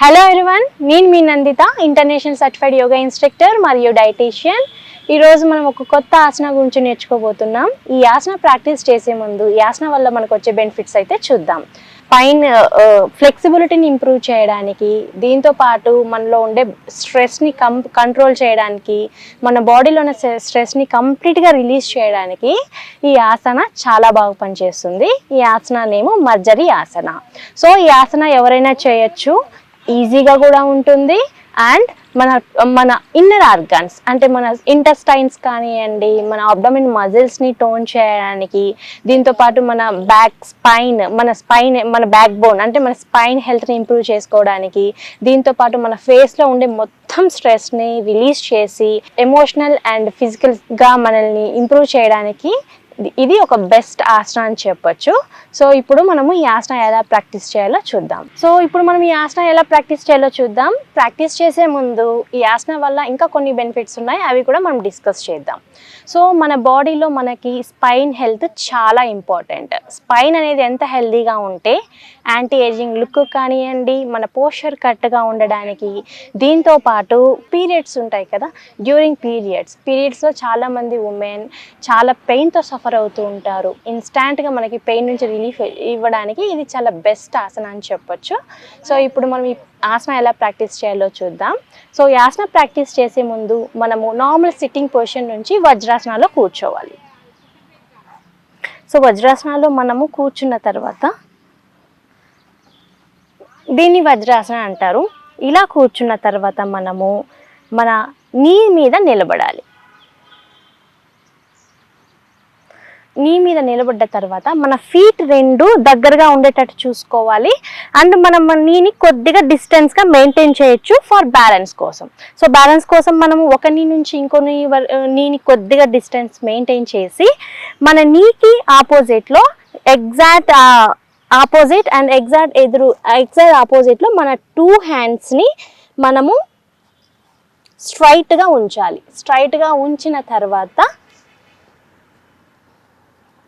Hello everyone, నేను మీ Nandita, international certified yoga instructor మరియు డైటీషియన్. ఈరోజు మనం ఒక కొత్త ఆసన గురించి నేర్చుకోబోతున్నాం. ఈ ఆసన ప్రాక్టీస్ చేసే ముందు ఈ ఆసన వల్ల మనకు వచ్చే బెనిఫిట్స్ అయితే చూద్దాం. పైన ఫ్లెక్సిబిలిటీని ఇంప్రూవ్ చేయడానికి, దీంతో పాటు మనలో ఉండే స్ట్రెస్ని కంట్రోల్ చేయడానికి, మన బాడీలో ఉన్న స్ట్రెస్ని కంప్లీట్గా రిలీజ్ చేయడానికి ఈ ఆసన చాలా బాగా పనిచేస్తుంది. ఈ ఆసన నేమో మర్జరీ ఆసన. సో ఈ ఆసన ఎవరైనా చేయొచ్చు, ఈజీగా కూడా ఉంటుంది. అండ్ మన ఇన్నర్ ఆర్గాన్స్ అంటే మన ఇంటెస్టైన్స్ కానివ్వండి, మన అబ్డోమిన్ మజిల్స్ని టోన్ చేయడానికి, దీంతో పాటు మన మన బ్యాక్ బోన్ అంటే మన స్పైన్ హెల్త్ని ఇంప్రూవ్ చేసుకోవడానికి, దీంతో పాటు మన ఫేస్లో ఉండే మొత్తం స్ట్రెస్ని రిలీజ్ చేసి ఎమోషనల్ అండ్ ఫిజికల్గా మనల్ని ఇంప్రూవ్ చేయడానికి ఇది ఒక బెస్ట్ ఆసన అని చెప్పొచ్చు. సో ఇప్పుడు మనము ఈ ఆసన ఎలా ప్రాక్టీస్ చేయాలో చూద్దాం. ప్రాక్టీస్ చేసే ముందు ఈ ఆసన వల్ల ఇంకా కొన్ని బెనిఫిట్స్ ఉన్నాయి, అవి కూడా మనం డిస్కస్ చేద్దాం. సో మన బాడీలో మనకి స్పైన్ హెల్త్ చాలా ఇంపార్టెంట్. స్పైన్ అనేది ఎంత హెల్తీగా ఉంటే యాంటీ ఏజింగ్ లుక్ కానివ్వండి, మన పోస్చర్ కరెక్ట్గా ఉండడానికి, దీంతో పాటు పీరియడ్స్ ఉంటాయి కదా, డ్యూరింగ్ పీరియడ్స్లో చాలామంది ఉమెన్ చాలా పెయిన్తో సఫర్ అవుతూ ఉంటారు. ఇన్స్టాంట్గా మనకి పెయిన్ నుంచి రిలీఫ్ ఇవ్వడానికి ఇది చాలా బెస్ట్ ఆసన అని చెప్పొచ్చు. సో ఇప్పుడు మనం ఈ ఆసన ఎలా ప్రాక్టీస్ చేయాలో చూద్దాం. సో ఈ ఆసన ప్రాక్టీస్ చేసే ముందు మనము నార్మల్ సిట్టింగ్ పొజిషన్ నుంచి వజ్రాసనాలో కూర్చోవాలి. సో వజ్రాసనాలో మనము కూర్చున్న తర్వాత, దీన్ని వజ్రాసన అంటారు. ఇలా కూర్చున్న తర్వాత మనము మన నీ మీద నిలబడాలి. నీ మీద నిలబడ్డ తర్వాత మన ఫీట్ రెండు దగ్గరగా ఉండేటట్టు చూసుకోవాలి. అండ్ మనం మన నీని కొద్దిగా డిస్టెన్స్గా మెయింటైన్ చేయొచ్చు ఫర్ బ్యాలెన్స్ కోసం. సో బ్యాలెన్స్ కోసం మనము ఒక నీ నుంచి ఇంకో నీని కొద్దిగా డిస్టెన్స్ మెయింటైన్ చేసి, మన నీకి ఆపోజిట్లో ఎగ్జాక్ట్ ఆపోజిట్లో మన 2 హ్యాండ్స్ని మనము స్ట్రైట్గా ఉంచాలి. స్ట్రైట్గా ఉంచిన తర్వాత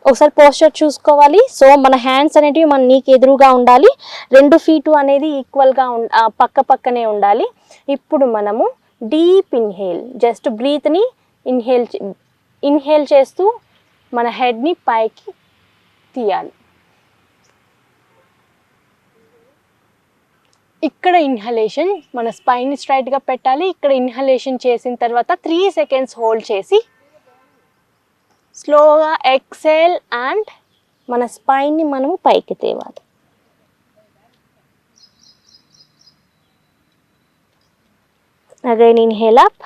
ఒకసారి పోస్చర్ చూసుకోవాలి. సో మన హ్యాండ్స్ అనేటివి మన నీకు ఎదురుగా ఉండాలి, 2 ఫీటు అనేది ఈక్వల్గా పక్కనే ఉండాలి. ఇప్పుడు మనము డీప్ ఇన్హేల్, జస్ట్ బ్రీత్ని ఇన్హేల్ చేస్తూ మన హెడ్ని పైకి తీయాలి. ఇక్కడ ఇన్హలేషన్, మన స్పైన్ని స్ట్రైట్గా పెట్టాలి. ఇక్కడ ఇన్హలేషన్ చేసిన తర్వాత 3 సెకండ్స్ హోల్డ్ చేసి స్లోగా ఎక్సేల్ అండ్ మన స్పైన్ని మనము పైకి తేవాలి. Again inhale up,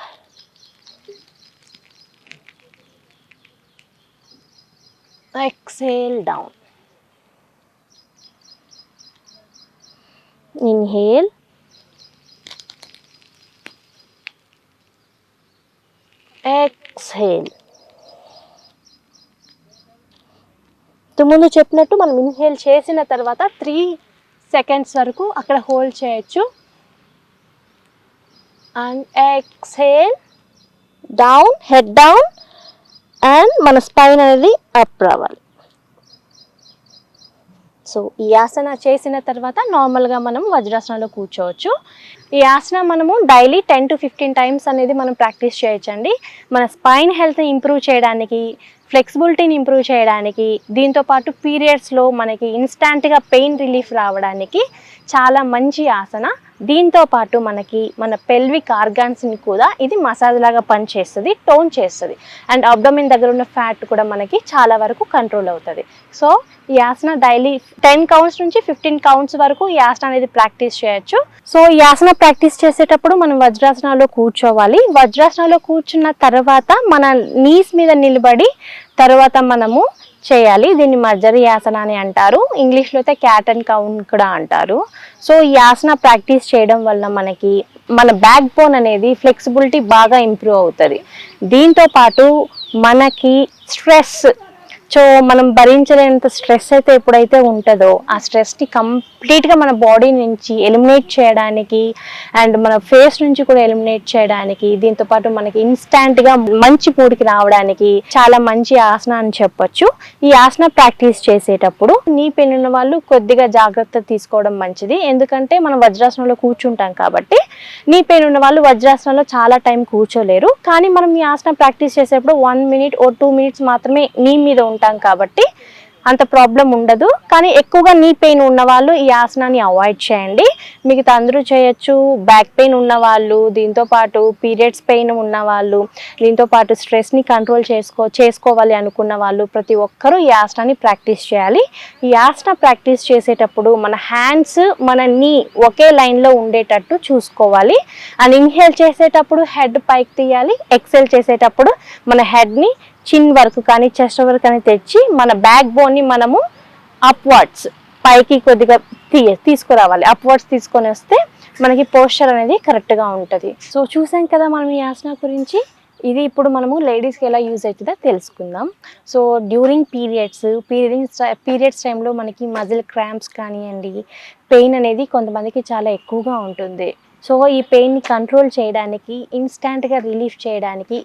exhale down, inhale, exhale. ముందు చెప్పినట్టు మనం ఇన్హేల్ చేసిన తర్వాత 3 సెకండ్స్ వరకు అక్కడ హోల్డ్ చేయొచ్చు. And exhale down, head down, and మన స్పైన్ అనేది అప్ రావాలి. సో ఈ ఆసన చేసిన తర్వాత నార్మల్గా మనం వజ్రాసనలో కూర్చోవచ్చు. ఈ ఆసన మనము డైలీ 10 to 15 టైమ్స్ అనేది మనం ప్రాక్టీస్ చేయొచ్చండి. మన స్పైన్ హెల్త్ని ఇంప్రూవ్ చేయడానికి, ఫ్లెక్సిబిలిటీని ఇంప్రూవ్ చేయడానికి, దీంతోపాటు పీరియడ్స్లో మనకి ఇన్స్టాంట్గా పెయిన్ రిలీఫ్ రావడానికి చాలా మంచి ఆసన. దీంతో పాటు మనకి మన పెల్విక్ ఆర్గాన్స్ని కూడా ఇది మసాజ్ లాగా పనిచేస్తుంది, టోన్ చేస్తుంది. అండ్ అబ్డోమిన్ దగ్గర ఉన్న ఫ్యాట్ కూడా మనకి చాలా వరకు కంట్రోల్ అవుతుంది. సో ఈ ఆసన డైలీ 10 కౌంట్స్ నుంచి 15 కౌంట్స్ వరకు ఈ ఆసన అనేది ప్రాక్టీస్ చేయొచ్చు. సో ఈ ఆసన ప్రాక్టీస్ చేసేటప్పుడు మనం వజ్రాసనాలో కూర్చోవాలి. వజ్రాసనాలో కూర్చున్న తర్వాత మన నీస్ మీద నిలబడి తర్వాత మనము చేయాలి. దీన్ని మర్జరీ ఆసన అని అంటారు, ఇంగ్లీష్లో అయితే క్యాట్ అండ్ కౌ కూడా అంటారు. సో ఈ ఆసన ప్రాక్టీస్ చేయడం వల్ల మనకి మన బ్యాక్ బోన్ అనేది ఫ్లెక్సిబిలిటీ బాగా ఇంప్రూవ్ అవుతుంది. దీంతో పాటు మనకి సో మనం భరించలేనంత స్ట్రెస్ అయితే ఎప్పుడైతే ఉంటుందో ఆ స్ట్రెస్ని కంప్లీట్గా మన బాడీ నుంచి ఎలిమినేట్ చేయడానికి అండ్ మన ఫేస్ నుంచి కూడా ఎలిమినేట్ చేయడానికి, దీంతోపాటు మనకి ఇన్స్టాంట్గా మంచి మూడికి రావడానికి చాలా మంచి ఆసన అని చెప్పొచ్చు. ఈ ఆసన ప్రాక్టీస్ చేసేటప్పుడు నీ పెయిన్ ఉన్న వాళ్ళు కొద్దిగా జాగ్రత్త తీసుకోవడం మంచిది. ఎందుకంటే మనం వజ్రాసనంలో కూర్చుంటాం కాబట్టి నీ పెయిన్ ఉన్న వాళ్ళు వజ్రాసనంలో చాలా టైం కూర్చోలేరు. కానీ మనం ఈ ఆసన ప్రాక్టీస్ చేసేటప్పుడు 1 minute or 2 minutes మాత్రమే నీ మీద ఉంటాం కాబట్టి అంత ప్రాబ్లం ఉండదు. కానీ ఎక్కువగా నీ పెయిన్ ఉన్న వాళ్ళు ఈ ఆసనాన్ని అవాయిడ్ చేయండి. మిగతా అందరూ చేయొచ్చు. బ్యాక్ పెయిన్ ఉన్నవాళ్ళు, దీంతోపాటు పీరియడ్స్ పెయిన్ ఉన్నవాళ్ళు, దీంతోపాటు స్ట్రెస్ని కంట్రోల్ చేసుకోవాలి అనుకున్న వాళ్ళు ప్రతి ఒక్కరూ ఈ ఆసనాన్ని ప్రాక్టీస్ చేయాలి. ఈ ఆసన ప్రాక్టీస్ చేసేటప్పుడు మన హ్యాండ్స్ మన నీ ఒకే లైన్లో ఉండేటట్టు చూసుకోవాలి. అండ్ ఇన్హేల్ చేసేటప్పుడు హెడ్ పైకి తీయాలి. ఎక్సెల్ చేసేటప్పుడు మన హెడ్ని చిన్ వరకు కానీ చెస్ట్ వరకు కానీ తెచ్చి మన బ్యాక్ బోన్ని మనము అప్వర్డ్స్ పైకి కొద్దిగా తీసుకురావాలి. అప్వర్డ్స్ తీసుకొని వస్తే మనకి పోస్చర్ అనేది కరెక్ట్గా ఉంటుంది. సో చూసాం కదా మనం ఈ ఆసన గురించి. ఇది ఇప్పుడు మనము లేడీస్కి ఎలా యూజ్ అవుతుందో తెలుసుకుందాం. సో డ్యూరింగ్ పీరియడ్స్ టైంలో మనకి మజిల్ క్రాంప్స్ కానివ్వండి, పెయిన్ అనేది కొంతమందికి చాలా ఎక్కువగా ఉంటుంది. సో ఈ పెయిన్ని కంట్రోల్ చేయడానికి, ఇన్స్టాంట్గా రిలీఫ్ చేయడానికి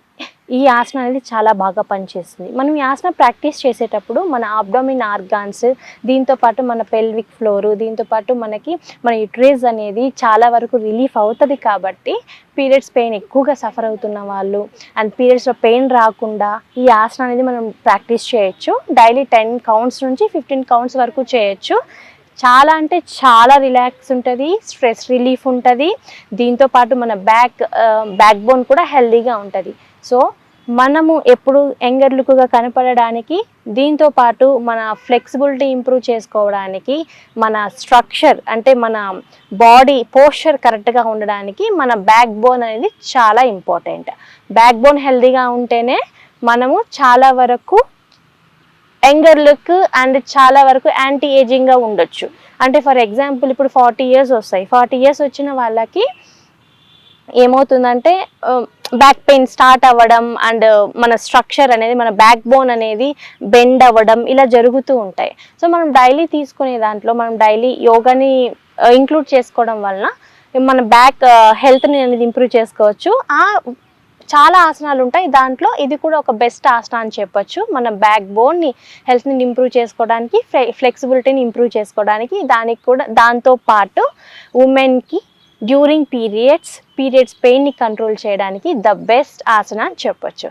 ఈ ఆసన అనేది చాలా బాగా పనిచేస్తుంది. మనం ఈ ఆసన ప్రాక్టీస్ చేసేటప్పుడు మన అబ్డోమిన్ ఆర్గాన్స్, దీంతోపాటు మన పెల్విక్ ఫ్లోరు, దీంతోపాటు మన యుట్రస్ అనేది చాలా వరకు రిలీఫ్ అవుతుంది. కాబట్టి పీరియడ్స్ పెయిన్ ఎక్కువగా సఫర్ అవుతున్న వాళ్ళు అండ్ పీరియడ్స్లో పెయిన్ రాకుండా ఈ ఆసన అనేది మనం ప్రాక్టీస్ చేయొచ్చు. డైలీ 10 counts నుంచి 15 counts వరకు చేయొచ్చు. చాలా అంటే చాలా రిలాక్స్ ఉంటుంది, స్ట్రెస్ రిలీఫ్ ఉంటుంది. దీంతోపాటు మన బ్యాక్ బోన్ కూడా హెల్దీగా ఉంటుంది. సో మనము ఎప్పుడు యంగర్ లుక్గా కనపడడానికి, దీంతోపాటు మన ఫ్లెక్సిబిలిటీ ఇంప్రూవ్ చేసుకోవడానికి, మన స్ట్రక్చర్ అంటే మన బాడీ పోస్చర్ కరెక్ట్గా ఉండడానికి మన బ్యాక్ బోన్ అనేది చాలా ఇంపార్టెంట్. బ్యాక్ బోన్ హెల్దీగా ఉంటేనే మనము చాలా వరకు యంగర్ లుక్ అండ్ చాలా వరకు యాంటీ ఏజింగ్గా ఉండొచ్చు. అంటే ఫర్ ఎగ్జాంపుల్ ఇప్పుడు 40 years వస్తాయి. 40 years వచ్చిన వాళ్ళకి ఏమవుతుందంటే బ్యాక్ పెయిన్ స్టార్ట్ అవ్వడం అండ్ మన స్ట్రక్చర్ అనేది, మన బ్యాక్ బోన్ అనేది బెండ్ అవ్వడం ఇలా జరుగుతూ ఉంటాయి. సో మనం డైలీ తీసుకునే దాంట్లో మనం డైలీ యోగాని ఇంక్లూడ్ చేసుకోవడం వలన మన బ్యాక్ హెల్త్ని అనేది ఇంప్రూవ్ చేసుకోవచ్చు. చాలా ఆసనాలు ఉంటాయి, దాంట్లో ఇది కూడా ఒక బెస్ట్ ఆసన అని చెప్పొచ్చు. మన బ్యాక్ బోన్ని హెల్త్ని ఇంప్రూవ్ చేసుకోవడానికి, ఫ్లెక్సిబిలిటీని ఇంప్రూవ్ చేసుకోవడానికి, దాంతో పాటు ఉమెన్కి డ్యూరింగ్ పీరియడ్స్ పెయిన్ని కంట్రోల్ చేయడానికి ద బెస్ట్ ఆసన అని చెప్పొచ్చు.